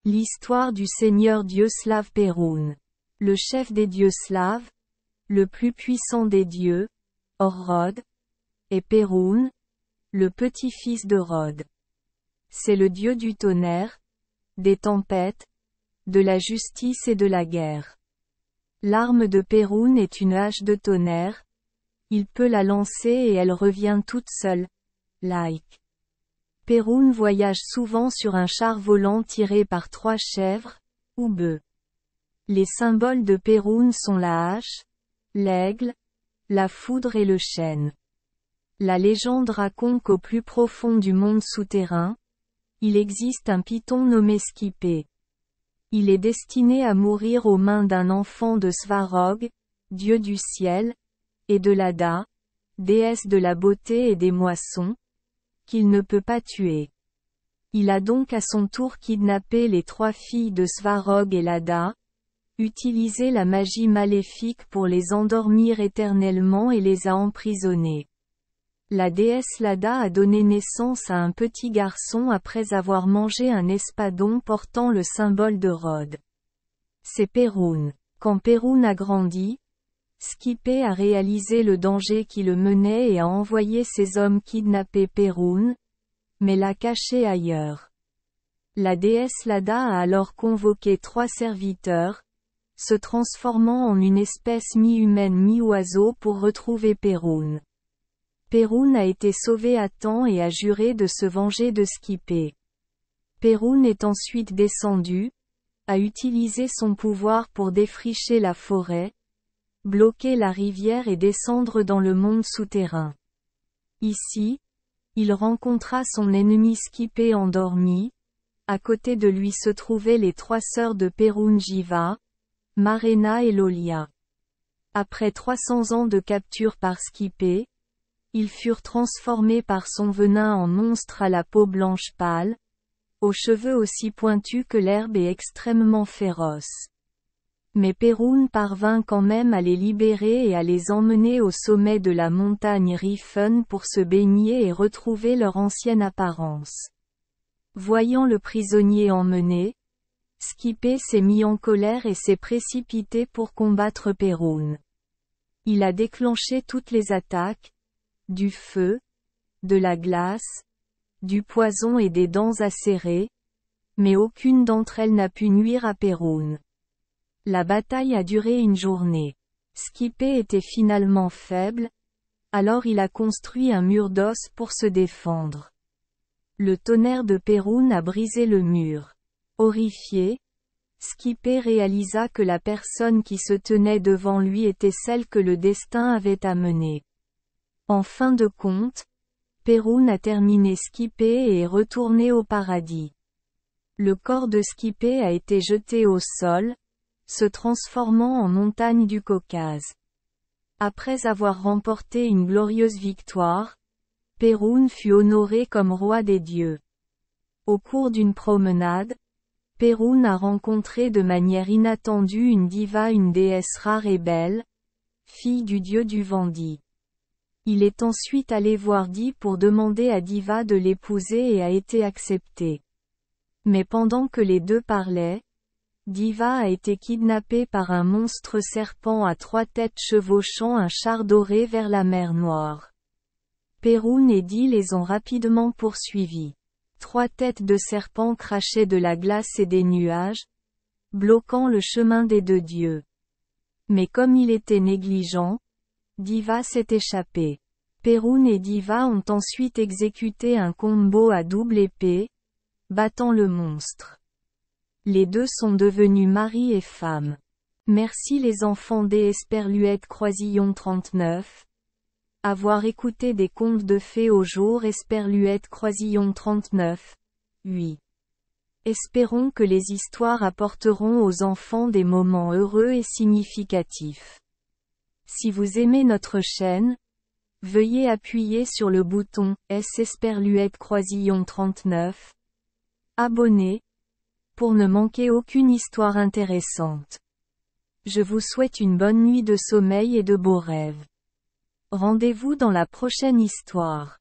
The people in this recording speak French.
L'histoire du seigneur dieu slave Perun. Le chef des dieux slaves, le plus puissant des dieux, Orrod, et Perun, le petit-fils de Rod. C'est le dieu du tonnerre, des tempêtes, de la justice et de la guerre. L'arme de Perun est une hache de tonnerre. Il peut la lancer et elle revient toute seule. Like. Perun voyage souvent sur un char volant tiré par 3 chèvres, ou bœufs. Les symboles de Perun sont la hache, l'aigle, la foudre et le chêne. La légende raconte qu'au plus profond du monde souterrain, il existe un python nommé Skipé. Il est destiné à mourir aux mains d'un enfant de Svarog, dieu du ciel, et de Lada, déesse de la beauté et des moissons, qu'il ne peut pas tuer. Il a donc à son tour kidnappé les 3 filles de Svarog et Lada, utilisé la magie maléfique pour les endormir éternellement et les a emprisonnées. La déesse Lada a donné naissance à un petit garçon après avoir mangé un espadon portant le symbole de Rod. C'est Perun. Quand Perun a grandi, Skipé a réalisé le danger qui le menait et a envoyé ses hommes kidnapper Perun, mais l'a caché ailleurs. La déesse Lada a alors convoqué 3 serviteurs, se transformant en une espèce mi-humaine mi-oiseau pour retrouver Perun. Perun a été sauvé à temps et a juré de se venger de Skipé. Perun est ensuite descendu, a utilisé son pouvoir pour défricher la forêt, bloquer la rivière et descendre dans le monde souterrain. Ici, il rencontra son ennemi Skipé endormi. À côté de lui se trouvaient les 3 sœurs de Perun, Jiva, Marena et Lolia. Après 300 ans de capture par Skipé, ils furent transformés par son venin en monstres à la peau blanche pâle, aux cheveux aussi pointus que l'herbe et extrêmement féroces. Mais Perun parvint quand même à les libérer et à les emmener au sommet de la montagne Rifen pour se baigner et retrouver leur ancienne apparence. Voyant le prisonnier emmené, Skipé s'est mis en colère et s'est précipité pour combattre Perun. Il a déclenché toutes les attaques, du feu, de la glace, du poison et des dents acérées, mais aucune d'entre elles n'a pu nuire à Perun. La bataille a duré une journée. Skipé était finalement faible, alors il a construit un mur d'os pour se défendre. Le tonnerre de Perun a brisé le mur. Horrifié, Skipé réalisa que la personne qui se tenait devant lui était celle que le destin avait amenée. En fin de compte, Perun a terminé Skipé et est retourné au paradis. Le corps de Skipé a été jeté au sol, se transformant en montagne du Caucase. Après avoir remporté une glorieuse victoire, Perun fut honoré comme roi des dieux. Au cours d'une promenade, Perun a rencontré de manière inattendue une diva, une déesse rare et belle, fille du dieu du Vandi. Il est ensuite allé voir Di pour demander à Diva de l'épouser et a été accepté. Mais pendant que les deux parlaient, Diva a été kidnappée par un monstre serpent à 3 têtes chevauchant un char doré vers la mer Noire. Perun et Di les ont rapidement poursuivis. 3 têtes de serpent crachaient de la glace et des nuages, bloquant le chemin des 2 dieux. Mais comme il était négligent, Diva s'est échappé. Perun et Diva ont ensuite exécuté un combo à double épée, battant le monstre. Les 2 sont devenus mari et femme. Merci les enfants des Esperluette Croisillon 39. Avoir écouté des contes de fées au jour Esperluette Croisillon 39. 8. Espérons que les histoires apporteront aux enfants des moments heureux et significatifs. Si vous aimez notre chaîne, veuillez appuyer sur le bouton S Esperluette Croisillon 39. Abonner, pour ne manquer aucune histoire intéressante. Je vous souhaite une bonne nuit de sommeil et de beaux rêves. Rendez-vous dans la prochaine histoire.